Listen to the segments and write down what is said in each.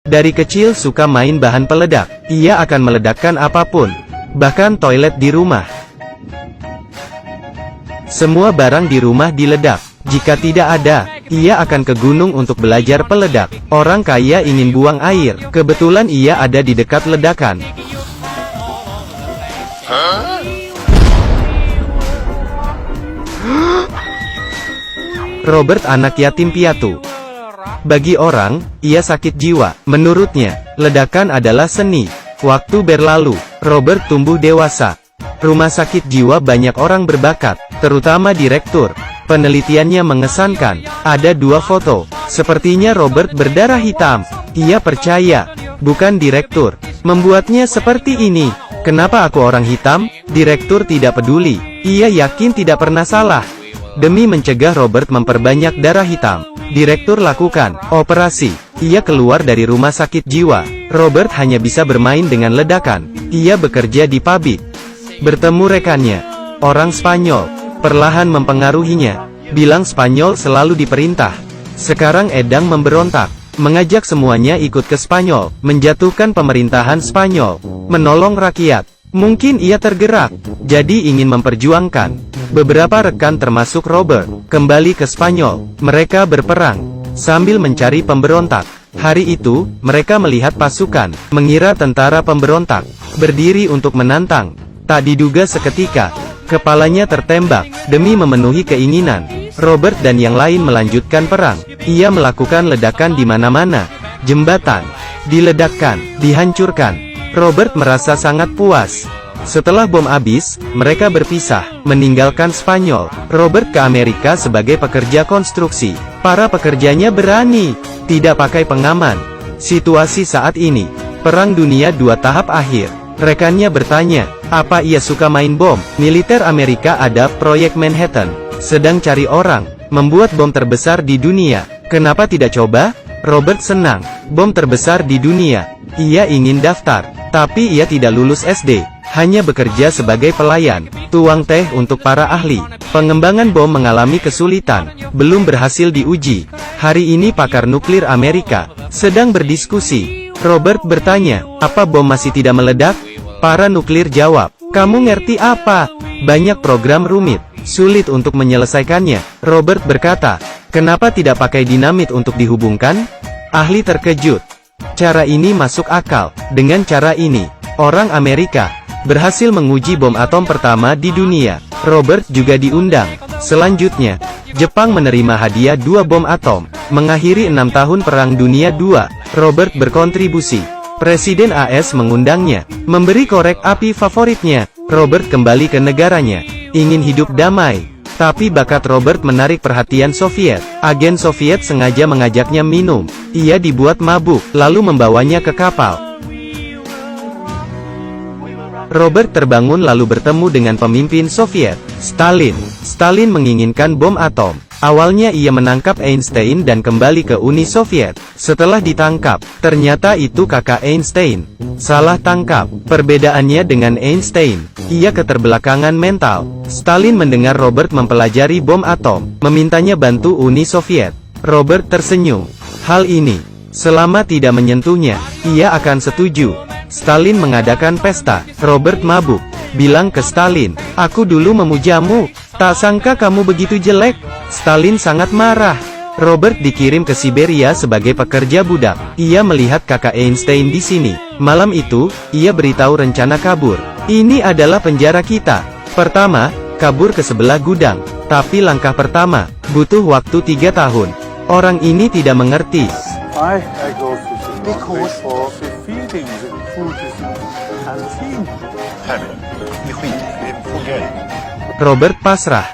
Dari kecil suka main bahan peledak. Ia akan meledakkan apapun, bahkan toilet di rumah. Semua barang di rumah diledak. Jika tidak ada, ia akan ke gunung untuk belajar peledak. Orang kaya ingin buang air. Kebetulan ia ada di dekat ledakan. Robert anak yatim piatu. Bagi orang, ia sakit jiwa. Menurutnya, ledakan adalah seni. Waktu berlalu, Robert tumbuh dewasa. Rumah sakit jiwa banyak orang berbakat, terutama direktur. Penelitiannya mengesankan. Ada 2 foto. Sepertinya Robert berdarah hitam. Ia percaya, bukan direktur membuatnya seperti ini. Kenapa aku orang hitam? Direktur tidak peduli. Ia yakin tidak pernah salah. Demi mencegah Robert memperbanyak darah hitam, direktur lakukan operasi. Ia keluar dari rumah sakit jiwa. Robert hanya bisa bermain dengan ledakan. Ia bekerja di pabrik. Bertemu rekannya, orang Spanyol, perlahan mempengaruhinya. Bilang Spanyol selalu diperintah. Sekarang Edang memberontak, mengajak semuanya ikut ke Spanyol, menjatuhkan pemerintahan Spanyol, menolong rakyat. Mungkin ia tergerak, jadi ingin memperjuangkan. Beberapa rekan termasuk Robert, kembali ke Spanyol. Mereka berperang, sambil mencari pemberontak. Hari itu, mereka melihat pasukan, mengira tentara pemberontak, berdiri untuk menantang. Tak diduga seketika, kepalanya tertembak. Demi memenuhi keinginan, Robert dan yang lain melanjutkan perang. Ia melakukan ledakan di mana-mana. Jembatan diledakkan, dihancurkan. Robert merasa sangat puas. Setelah bom habis, mereka berpisah, meninggalkan Spanyol. Robert ke Amerika sebagai pekerja konstruksi. Para pekerjanya berani, tidak pakai pengaman. Situasi saat ini, Perang Dunia II tahap akhir. Rekannya bertanya, apa ia suka main bom? Militer Amerika ada proyek Manhattan, sedang cari orang, membuat bom terbesar di dunia. Kenapa tidak coba? Robert senang, bom terbesar di dunia. Ia ingin daftar, tapi ia tidak lulus SD, hanya bekerja sebagai pelayan, tuang teh untuk para ahli. Pengembangan bom mengalami kesulitan, belum berhasil diuji. Hari ini pakar nuklir Amerika sedang berdiskusi. Robert bertanya, apa bom masih tidak meledak? Para nuklir jawab, kamu ngerti apa? Banyak program rumit, sulit untuk menyelesaikannya. Robert berkata, kenapa tidak pakai dinamit untuk dihubungkan? Ahli terkejut. Cara ini masuk akal. Dengan cara ini, orang Amerika berhasil menguji bom atom pertama di dunia. Robert juga diundang. Selanjutnya, Jepang menerima hadiah 2 bom atom. Mengakhiri 6 tahun Perang Dunia II, Robert berkontribusi. Presiden AS mengundangnya, memberi korek api favoritnya. Robert kembali ke negaranya, ingin hidup damai. Tapi bakat Robert menarik perhatian Soviet. Agen Soviet sengaja mengajaknya minum. Ia dibuat mabuk, lalu membawanya ke kapal. Robert terbangun lalu bertemu dengan pemimpin Soviet, Stalin. Stalin menginginkan bom atom. Awalnya ia menangkap Einstein dan kembali ke Uni Soviet. Setelah ditangkap, ternyata itu kakak Einstein. Salah tangkap. Perbedaannya dengan Einstein, ia keterbelakangan mental. Stalin mendengar Robert mempelajari bom atom, memintanya bantu Uni Soviet. Robert tersenyum. Hal ini, selama tidak menyentuhnya, ia akan setuju. Stalin mengadakan pesta. Robert mabuk, bilang ke Stalin, aku dulu memujamu, tak sangka kamu begitu jelek. Stalin sangat marah. Robert dikirim ke Siberia sebagai pekerja budak. Ia melihat kakak Einstein di sini. Malam itu, ia beritahu rencana kabur. Ini adalah penjara kita. Pertama, kabur ke sebelah gudang. Tapi langkah pertama, butuh waktu 3 tahun. Orang ini tidak mengerti. I go because for the feeding the food is in canteen. Robert pasrah.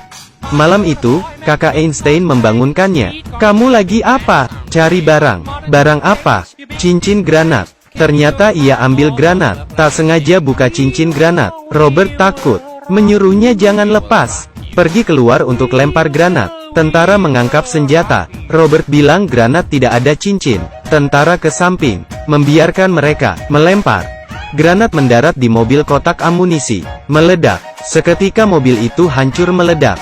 Malam itu, kakak Einstein membangunkannya. Kamu lagi apa? Cari barang. Barang apa? Cincin granat. Ternyata ia ambil granat. Tak sengaja buka cincin granat. Robert takut. Menyuruhnya jangan lepas. Pergi keluar untuk lempar granat. Tentara mengangkap senjata. Robert bilang granat tidak ada cincin. Tentara ke samping, membiarkan mereka melempar. Granat mendarat di mobil kotak amunisi. Meledak. Seketika mobil itu hancur meledak.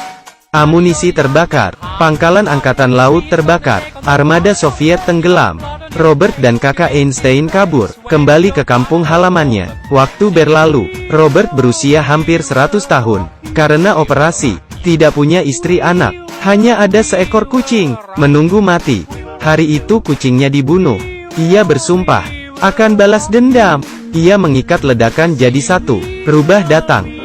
Amunisi terbakar, pangkalan angkatan laut terbakar, armada Soviet tenggelam. Robert dan kakak Einstein kabur, kembali ke kampung halamannya. Waktu berlalu, Robert berusia hampir 100 tahun. Karena operasi, tidak punya istri anak. Hanya ada seekor kucing, menunggu mati. Hari itu kucingnya dibunuh. Ia bersumpah, akan balas dendam. Ia mengikat ledakan jadi satu. Rubah datang.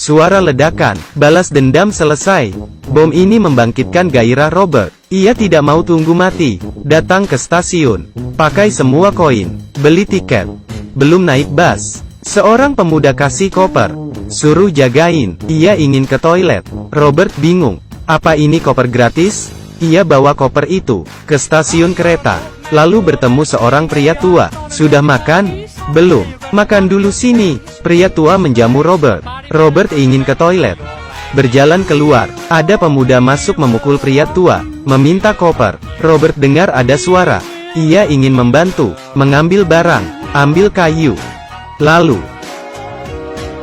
Suara ledakan, balas dendam selesai. Bom ini membangkitkan gairah Robert. Ia tidak mau tunggu mati. Datang ke stasiun. Pakai semua koin. Beli tiket. Belum naik bus. Seorang pemuda kasih koper. Suruh jagain. Ia ingin ke toilet. Robert bingung. Apa ini koper gratis? Ia bawa koper itu ke stasiun kereta. Lalu bertemu seorang pria tua. Sudah makan? Belum. Makan dulu sini. Pria tua menjamu Robert. Robert ingin ke toilet. Berjalan keluar, ada pemuda masuk memukul pria tua, meminta koper. Robert dengar ada suara. Ia ingin membantu, mengambil barang, ambil kayu. Lalu,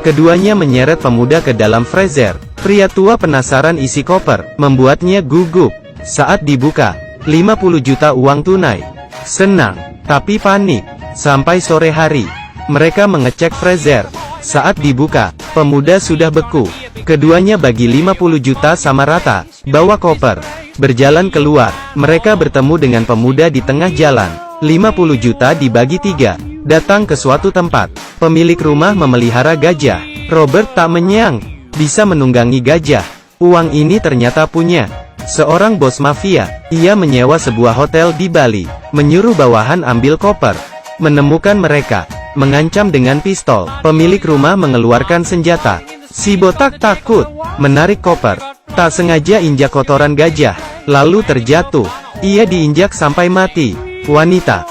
keduanya menyeret pemuda ke dalam freezer. Pria tua penasaran isi koper, membuatnya gugup. Saat dibuka, 50 juta uang tunai. Senang, tapi panik. Sampai sore hari, mereka mengecek freezer. Saat dibuka, pemuda sudah beku. Keduanya bagi 50 juta sama rata, bawa koper. Berjalan keluar, mereka bertemu dengan pemuda di tengah jalan. 50 juta dibagi 3. Datang ke suatu tempat. Pemilik rumah memelihara gajah. Robert tak menyang, bisa menunggangi gajah. Uang ini ternyata punya seorang bos mafia. Ia menyewa sebuah hotel di Bali, menyuruh bawahan ambil koper. Menemukan mereka, mengancam dengan pistol. Pemilik rumah mengeluarkan senjata. Si botak takut, menarik koper. Tak sengaja injak kotoran gajah, lalu terjatuh. Ia diinjak sampai mati. Wanita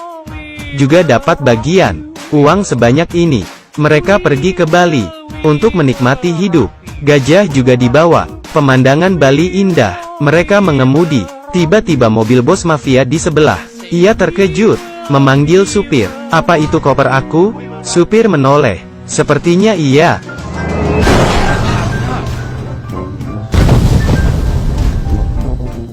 juga dapat bagian uang sebanyak ini. Mereka pergi ke Bali untuk menikmati hidup. Gajah juga dibawa. Pemandangan Bali indah. Mereka mengemudi. Tiba-tiba mobil bos mafia di sebelah. Ia terkejut, memanggil supir. Apa itu koper aku? Supir menoleh. Sepertinya iya.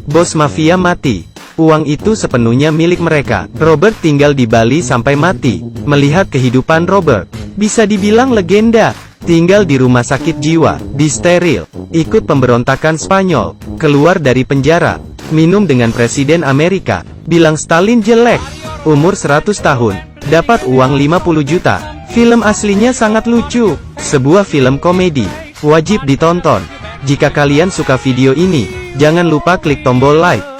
Bos mafia mati. Uang itu sepenuhnya milik mereka. Robert tinggal di Bali sampai mati. Melihat kehidupan Robert, bisa dibilang legenda. Tinggal di rumah sakit jiwa, disteril, ikut pemberontakan Spanyol, keluar dari penjara, minum dengan Presiden Amerika, bilang Stalin jelek. Umur 100 tahun, dapat uang 50 juta. Film aslinya sangat lucu. Sebuah film komedi, wajib ditonton. Jika kalian suka video ini, jangan lupa klik tombol like.